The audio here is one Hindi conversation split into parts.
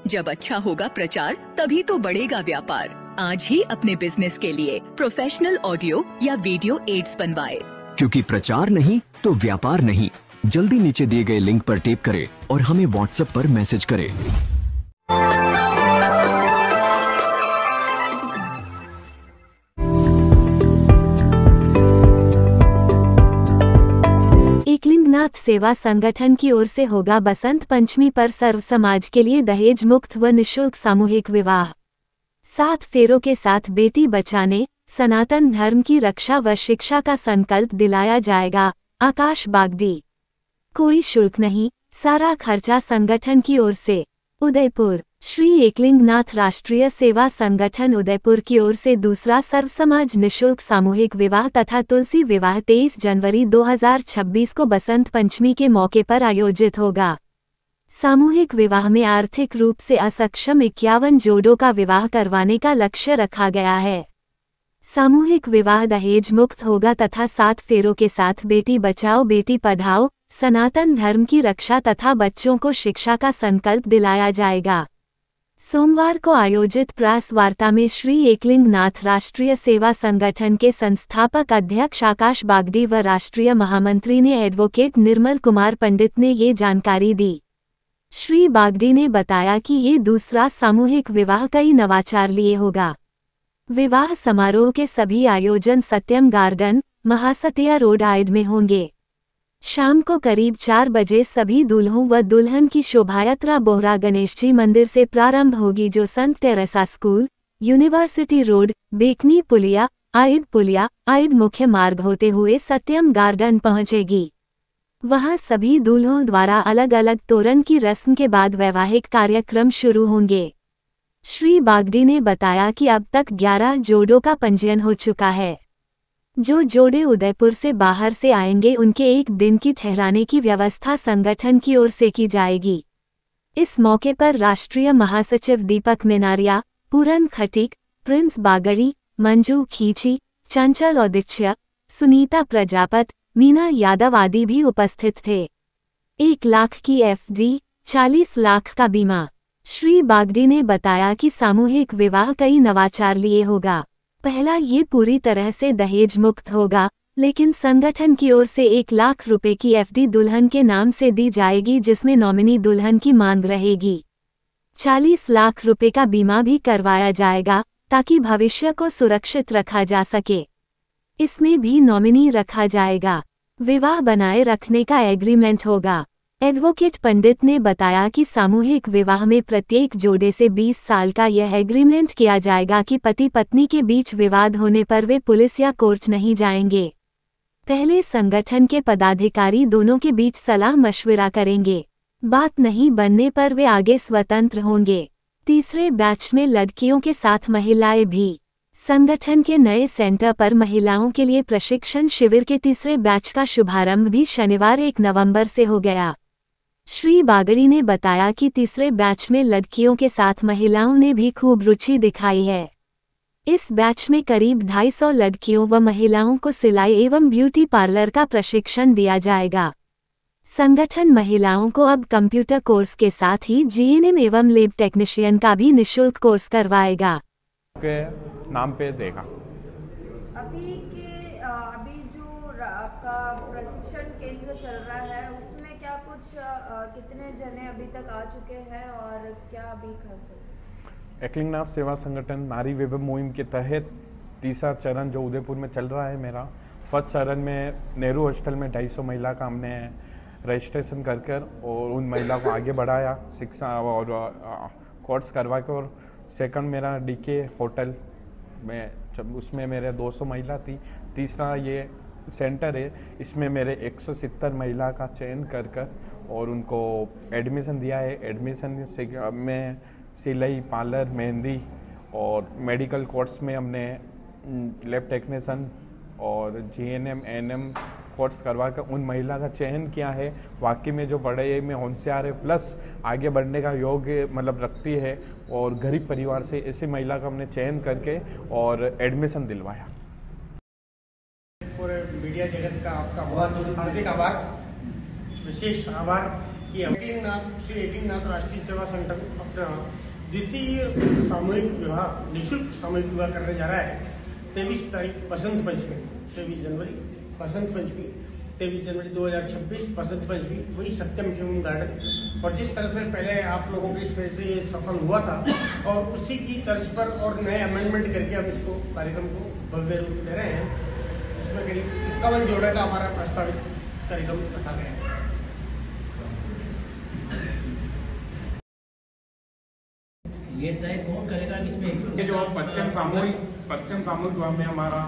जब अच्छा होगा प्रचार तभी तो बढ़ेगा व्यापार। आज ही अपने बिजनेस के लिए प्रोफेशनल ऑडियो या वीडियो एड्स बनवाए, क्योंकि प्रचार नहीं तो व्यापार नहीं। जल्दी नीचे दिए गए लिंक पर टेप करें और हमें व्हाट्सएप पर मैसेज करें। एकलिंगनाथ सेवा संगठन की ओर से होगा बसंत पंचमी पर सर्व समाज के लिए दहेज मुक्त व निःशुल्क सामूहिक विवाह। 7 फेरों के साथ बेटी बचाने, सनातन धर्म की रक्षा व शिक्षा का संकल्प दिलाया जाएगा। आकाश बागदी। कोई शुल्क नहीं, सारा खर्चा संगठन की ओर से। उदयपुर। श्री एकलिंगनाथ राष्ट्रीय सेवा संगठन उदयपुर की ओर से दूसरा सर्व समाज निःशुल्क सामूहिक विवाह तथा तुलसी विवाह 23 जनवरी 2026 को बसंत पंचमी के मौके पर आयोजित होगा। सामूहिक विवाह में आर्थिक रूप से असक्षम 51 जोड़ों का विवाह करवाने का लक्ष्य रखा गया है। सामूहिक विवाह दहेज मुक्त होगा तथा 7 फेरों के साथ बेटी बचाओ बेटी पढ़ाओ, सनातन धर्म की रक्षा तथा बच्चों को शिक्षा का संकल्प दिलाया जाएगा। सोमवार को आयोजित प्रेस वार्ता में श्री एकलिंगनाथ राष्ट्रीय सेवा संगठन के संस्थापक अध्यक्ष आकाश बागदी व राष्ट्रीय महामंत्री ने एडवोकेट निर्मल कुमार पंडित ने ये जानकारी दी। श्री बागदी ने बताया कि ये दूसरा सामूहिक विवाह कई नवाचार लिए होगा। विवाह समारोह के सभी आयोजन सत्यम गार्डन, महासतिया रोड आयड में होंगे। शाम को करीब 4 बजे सभी दूल्हों व दुल्हन की शोभायात्रा बोहरा गणेश जी मंदिर से प्रारंभ होगी, जो संत टेरेसा स्कूल, यूनिवर्सिटी रोड, बेकनी पुलिया, आइड मुख्य मार्ग होते हुए सत्यम गार्डन पहुंचेगी। वहां सभी दूल्हों द्वारा अलग अलग तोरण की रस्म के बाद वैवाहिक कार्यक्रम शुरू होंगे। श्री बागदी ने बताया कि अब तक 11 जोड़ों का पंजीयन हो चुका है। जो जोड़े उदयपुर से बाहर से आएंगे उनके एक दिन की ठहराने की व्यवस्था संगठन की ओर से की जाएगी। इस मौके पर राष्ट्रीय महासचिव दीपक मेनारिया, पूरन खटीक, प्रिंस बागड़ी, मंजू खींची, चंचल औदिच्य, सुनीता प्रजापत, मीना यादव आदि भी उपस्थित थे। 1 लाख की FD, 40 लाख का बीमा। श्री बागड़ी ने बताया कि सामूहिक विवाह कई नवाचार लिए होगा। पहला, ये पूरी तरह से दहेज मुक्त होगा, लेकिन संगठन की ओर से 1 लाख रुपए की FD दुल्हन के नाम से दी जाएगी, जिसमें नॉमिनी दुल्हन की मांग रहेगी। 40 लाख रुपए का बीमा भी करवाया जाएगा ताकि भविष्य को सुरक्षित रखा जा सके। इसमें भी नॉमिनी रखा जाएगा। विवाह बनाए रखने का एग्रीमेंट होगा। एडवोकेट पंडित ने बताया कि सामूहिक विवाह में प्रत्येक जोड़े से 20 साल का यह एग्रीमेंट किया जाएगा कि पति पत्नी के बीच विवाद होने पर वे पुलिस या कोर्ट नहीं जाएंगे। पहले संगठन के पदाधिकारी दोनों के बीच सलाह मशविरा करेंगे। बात नहीं बनने पर वे आगे स्वतंत्र होंगे। तीसरे बैच में लड़कियों के साथ महिलाएं भी। संगठन के नए सेंटर पर महिलाओं के लिए प्रशिक्षण शिविर के तीसरे बैच का शुभारंभ भी शनिवार 1 नवंबर से हो गया। श्री बागड़ी ने बताया कि तीसरे बैच में लड़कियों के साथ महिलाओं ने भी खूब रुचि दिखाई है। इस बैच में करीब 250 लड़कियों व महिलाओं को सिलाई एवं ब्यूटी पार्लर का प्रशिक्षण दिया जाएगा। संगठन महिलाओं को अब कंप्यूटर कोर्स के साथ ही GNM एवं लैब टेक्नीशियन का भी निःशुल्क कोर्स करवाएगा। के नाम पे देगा। अभी जो आपका प्रशिक्षण केंद्र चल रहा है उसमें क्या कुछ कितने जने अभी तक आ चुके हैं और क्या अभी खास है? एकलिंगनाथ सेवा संगठन नारी वैभव मुहिम के तहत तीसरा चरण जो उदयपुर में चल रहा है मेरा, फर्स्ट चरण में नेहरू हॉस्टल में 250 महिला का हमने रजिस्ट्रेशन कर और उन महिला को आगे बढ़ाया शिक्षा और कोर्स करवा के, और सेकंड मेरा DK होटल में, उसमें मेरे 200 महिला थी। तीसरा ये सेंटर है, इसमें मेरे 170 महिला का चयन कर और उनको एडमिशन दिया है। एडमिशन से में सिलाई, पार्लर, मेहंदी और मेडिकल कोर्स में हमने लैब टेक्नीशियन और GNM NM कोर्स करवा कर उन महिला का चयन किया है। वाकई में जो बड़े में होशियार है प्लस आगे बढ़ने का योग्य मतलब रखती है और गरीब परिवार से ऐसी महिला का हमने चयन करके और एडमिशन दिलवाया। पूरे मीडिया जगत का आपका बहुत हार्दिक आभार, विशेष आभार कि श्री एकलिंगनाथ राष्ट्रीय सेवा संगठन अपना द्वितीय सामूहिक विवाह निःशुल्क सामूहिक विवाह करने जा रहा है 23 तारीख बसंत पंचमी 23 जनवरी बसंत पंचमी 23 जनवरी 2026 बसंत पंचमी वही सत्यम शिवम गार्डन। और जिस तरह से पहले आप लोगों के इससे से ये सफल हुआ था और उसी की तर्ज पर और नए अमेंडमेंट करके हम इसको कार्यक्रम को भव्य रूप दे रहे हैं। इसमें करीब 51 जोड़े का हमारा प्रस्तावित कार्यक्रम रखा गया है। ये तय कौन करेगा किसमें? ये जो पत्यम सामूहिक विवाह में हमारा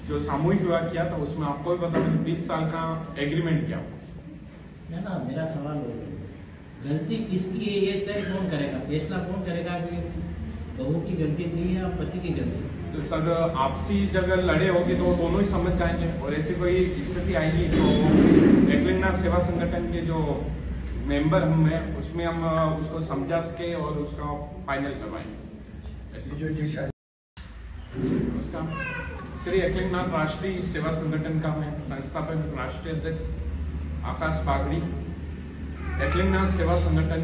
जो सामूहिक विवाह किया था उसमें आपको भी पता है 20 साल का एग्रीमेंट किया। ना मेरा सवाल हो गलती किसकी है ये तय कौन करेगा? फैसला कौन करेगा कि बहू की गलती थी या पति की गलती? तो सर आपसी जगह लड़े होगी तो दोनों ही समझ जाएंगे और ऐसी कोई स्थिति आएगी तो एकलिंगनाथ सेवा संगठन के जो मेंबर हम हैं उसमें हम उसको समझा सके और उसका फाइनल करवाएंगे। उसका श्री एकलिंगनाथ राष्ट्रीय सेवा संगठन का मैं संस्थापक राष्ट्रीय अध्यक्ष आकाश पागड़ी। एकलिंगनाथ सेवा संगठन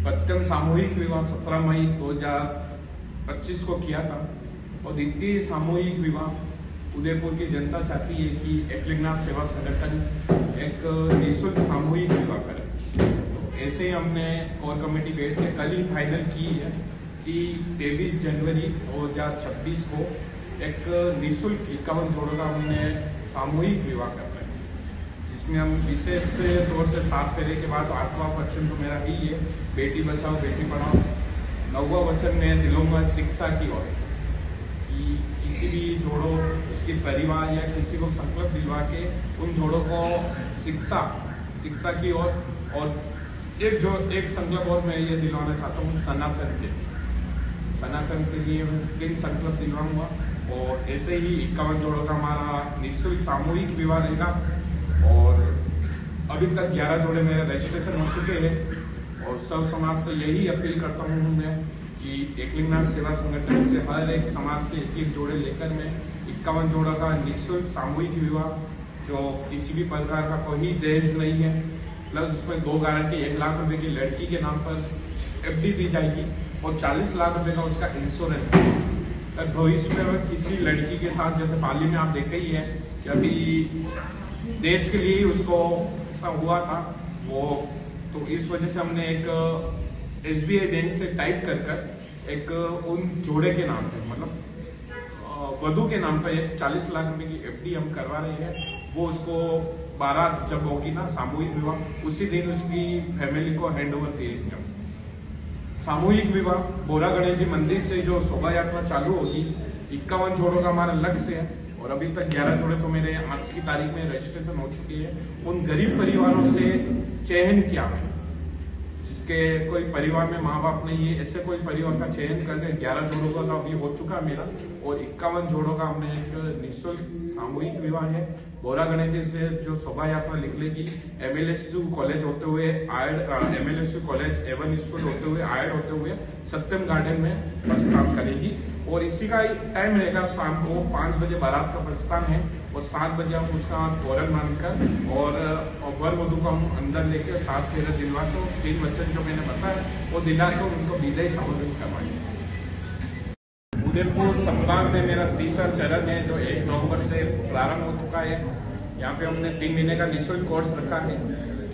पत्यम सामूहिक विवाह 17 मई 2025 को किया था और द्वितीय सामूहिक विवाह उदयपुर की जनता चाहती है कि एकलिंगनाथ सेवा संगठन एक निःशुल्क सामूहिक विवाह करे। तो ऐसे ही हमने कोर कमेटी बैठ के कल ही फाइनल की है कि 23 जनवरी 2026 को एक निःशुल्क 51 जोड़ों का हमने सामूहिक विवाह करना है, जिसमें हम विशेष तौर से 7 फेरे के बाद 8वां वचन तो मेरा ही है बेटी बचाओ बेटी पढ़ाओ। 9वां वचन मैं दिलूंगा शिक्षा की ओर कि किसी भी जोड़ों उसके परिवार या किसी को संकल्प दिलवा के उन जोड़ों को शिक्षा की ओर और एक संकल्प और मैं ये दिलवाना चाहता हूँ सनातन के लिए मैं 3 संकल्प दिलवाऊंगा और ऐसे ही 51 जोड़ों का हमारा निःशुल्क सामूहिक विवाह रहेगा। और अभी तक 11 जोड़े मेरे रजिस्ट्रेशन हो चुके हैं और सब समाज से यही अपील करता हूँ मैं कि एकलिंगनाथ सेवा संगठन से हर एक समाज से एक जोड़े लेकर मैं 51 जोड़ों का निःशुल्क सामूहिक विवाह जो किसी भी प्रकार का कोई दहेज नहीं है प्लस उसमें 2 गारंटी 1 लाख रुपए की लड़की के नाम पर FD दी जाएगी और 40 लाख रुपए का उसका इंश्योरेंस। अगर भविष्य में किसी लड़की के साथ जैसे पाली में आप देखे ही है कि अभी दहेज के लिए उसको ऐसा हुआ था वो, तो इस वजह से हमने एक SBI बैंक से टाइप कर एक उन जोड़े के नाम पे मतलब वधू के नाम पे एक 40 लाख रुपए की FD हम करवा रहे हैं। वो उसको 12 जब होगी ना सामूहिक विवाह उसी दिन उसकी फैमिली को हैंड ओवर दिए। सामूहिक विवाह बोरा गणेश जी मंदिर से जो शोभा यात्रा चालू होगी 51 जोड़ों का हमारा लक्ष्य है और अभी तक 11 जोड़े तो मेरे आज की तारीख में रजिस्ट्रेशन हो चुकी है। उन गरीब परिवारों से चयन किया है जिसके कोई परिवार में माँ बाप नहीं है, ऐसे कोई परिवार का चयन करके 11 जोड़ों का तो अभी हो चुका है मेरा और 51 जोड़ों का हमने एक निःशुल्क सामूहिक विवाह है। बोरा गणेश से जो शोभा यात्रा निकलेगी MLSU कॉलेज होते हुए MLSU कॉलेज एवन स्कूल होते हुए आयड होते हुए सत्यम गार्डन में प्रस्थान करेगी और इसी का टाइम रहेगा शाम को 5 बजे बारात का प्रस्थान है और 7 बजे हम उसका तोरण बांधकर और वर वधू को हम अंदर लेकर 7 फेरे दिलवा तो 3 वचन जो मैंने बताया वो दिला तो उनको विदाई सामूहिक करवाएंगे। उदयपुर संभाग में मेरा तीसरा चरण है जो 1 नवंबर से प्रारंभ हो चुका है। यहाँ पे हमने 3 महीने का निःशुल्क कोर्स रखा है,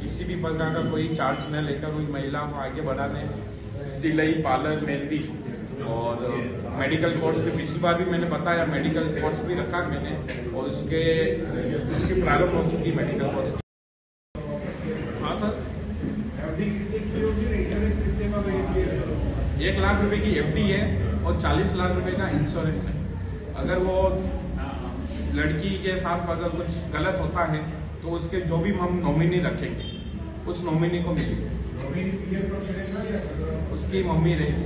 किसी भी प्रकार का कोई चार्ज न लेकर उन महिलाओं को आगे बढ़ाने सिलाई पार्लर मेहंदी और मेडिकल कोर्स भी पिछली बार भी मैंने बताया मेडिकल कोर्स भी रखा है मैंने और उसकी प्रारंभ हो चुकी मेडिकल कोर्स। हाँ सर 1 लाख रुपए की FD है और 40 लाख रुपए का इंश्योरेंस है। अगर वो लड़की के साथ अगर कुछ गलत होता है तो उसके जो भी हम नॉमिनी रखेंगे उस नॉमिनी को मिलेगी, उसकी मम्मी रहेगी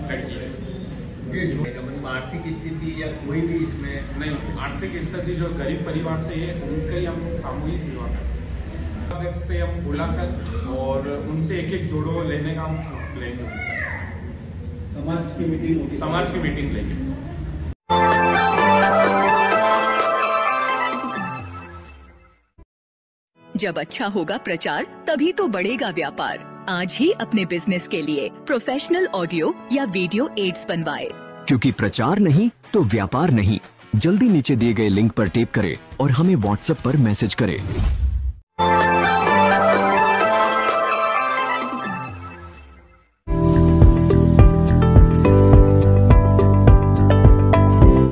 लड़की मतलब आर्थिक स्थिति या कोई भी इसमें नहीं, आर्थिक स्थिति जो गरीब परिवार से है उनका ही हम सामूहिक विवाह करते हैं से हम बुलाकर और उनसे एक जोड़ो लेने का हम लेंगे, समाज की मीटिंग लेंगे। जब अच्छा होगा प्रचार तभी तो बढ़ेगा व्यापार। आज ही अपने बिजनेस के लिए प्रोफेशनल ऑडियो या वीडियो एड्स बनवाए। क्योंकि प्रचार नहीं तो व्यापार नहीं। जल्दी नीचे दिए गए लिंक पर टैप करें और हमें व्हाट्सएप पर मैसेज करें।